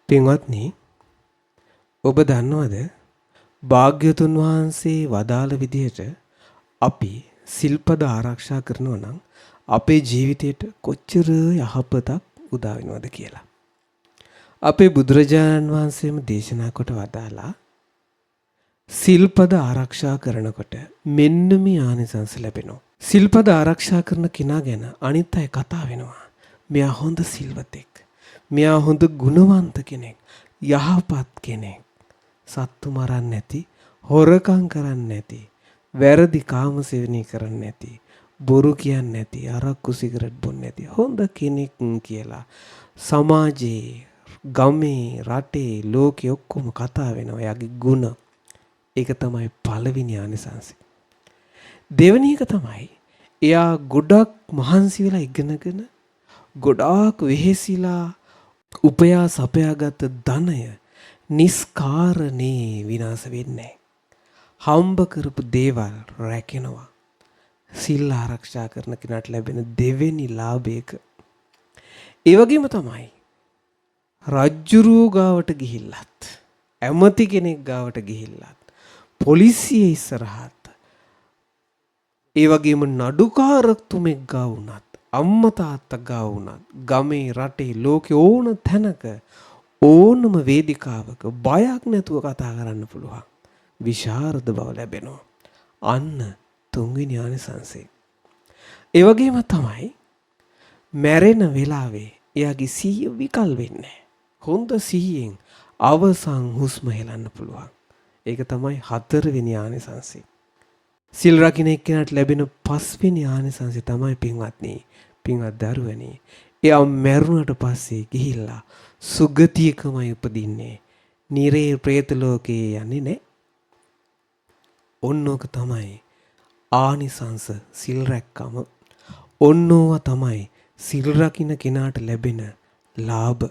පින්වත්නි, ඔබ දන්නවද භාග්‍යතුන් වහන්සේ වදාළ විදිහට අපි සිල්පද ආරක්ෂා කරනවා නම් අපේ ජීවිතයට කොච්චර යහපතක් උදා වෙනවද කියලා. අපේ බුදුරජාණන් වහන්සේම දේශනා කොට වදාලා සිල්පද ආරක්ෂා කරනකොට මෙන්න මේ ආනිසංස ලැබෙනවා. සිල්පද ආරක්ෂා කරන කෙනා ගැන අනිත් අය කතා වෙනවා. මෙයා හොඳ සිල්වතෙක්. මෙයා හොඳ ගුණවන්ත කෙනෙක්. යහපත් කෙනෙක්. සත්තු මරන්නේ නැති, හොරකම් කරන්නේ නැති, වැරදි කාමසේවනී කරන්නේ නැති, බොරු කියන්නේ නැති, අරක්කු සිගරට් බොන්නේ නැති හොඳ කෙනෙක් කියලා සමාජයේ, ගමේ, රටේ, ලෝකේ ඔක්කොම කතා වෙනවා. එයාගේ ගුණ. ඒක තමයි පළවෙනි ආනිසංසය. දෙවෙනි එක තමයි එයා ගොඩක් මහන්සි වෙලා ඉගෙනගෙන ගොඩාක් වෙහෙසිලා උපයා සපයාගත් ධනය නිස්කාරණේ විනාශ වෙන්නේ. හම්බ කරපු දේවල් රැකෙනවා. සිල් ආරක්ෂා කරන කෙනාට ලැබෙන දෙවෙනි ලාභයක. ඒ වගේම තමයි රජ්ජුරුව ගාවට ගිහිල්ලත්, ඇමති කෙනෙක් ගාවට ගිහිල්ලත්, පොලිසිය ඉස්සරහත්, ඒ වගේම නඩුකාරතුමෙක් ගාව වුණත්, අම්මා තාත්තා ගාව වුණත්, ගමේ රටේ ලෝකේ ඕන තැනක ඕනම වේදිකාවක බයක් නැතුව කතා කරන්න පුළුවන්. විශාරද බව ලැබෙනවා. අන්න තුන්වෙනි ආනිසංසය. ඒ වගේම තමයි මැරෙන වෙලාවේ එයාගේ සිහිය විකල් වෙන්නේ. හොඳ සිහියෙන් අවසන් හුස්ම හෙලන්න පුළුවන්. ඒක තමයි හතරවෙනි ආනිසංසය. සිල් රකින්න එක්කෙනාට ලැබෙන පස්වෙනි ආනිසංසය තමයි පින්වත් දරුවනි. එයා මැරුණට පස්සේ ගිහිල්ලා සුගතියකමයි උපදින්නේ. නිරේ പ്രേත ලෝකේ යන්නේ නැහැ. ඔන්නෝක තමයි ආනිසංස සිල් රැක්කම. ඔන්නෝව තමයි සිල් රකින්න කෙනාට ලැබෙන ලාභ.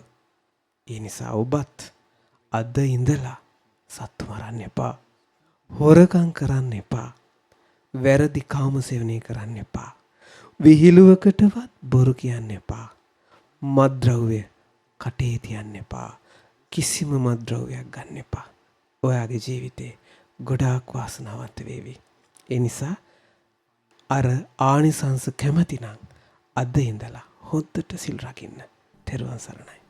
ඒ නිසා ඔබත් අද ඉඳලා සත්තු මරන්න එපා. හොරකම් කරන්න එපා. වැරදි කාමසේවනය කරන්න එපා. විහිළුවකටවත් බොරු කියන්න එපා. මත්ද්‍රව්‍ය කටේ තියන්න එපා. කිසිම මත්ද්‍රව්‍යයක් ගන්න එපා. ඔයාගේ ජීවිතේ ගොඩාක් වාසනාවන්ත වේවි. ඒ නිසා අර ආනිසංස කැමති නම් අද ඉඳලා හොද්දට සිල් රකින්න. තෙරුවන් සරණයි.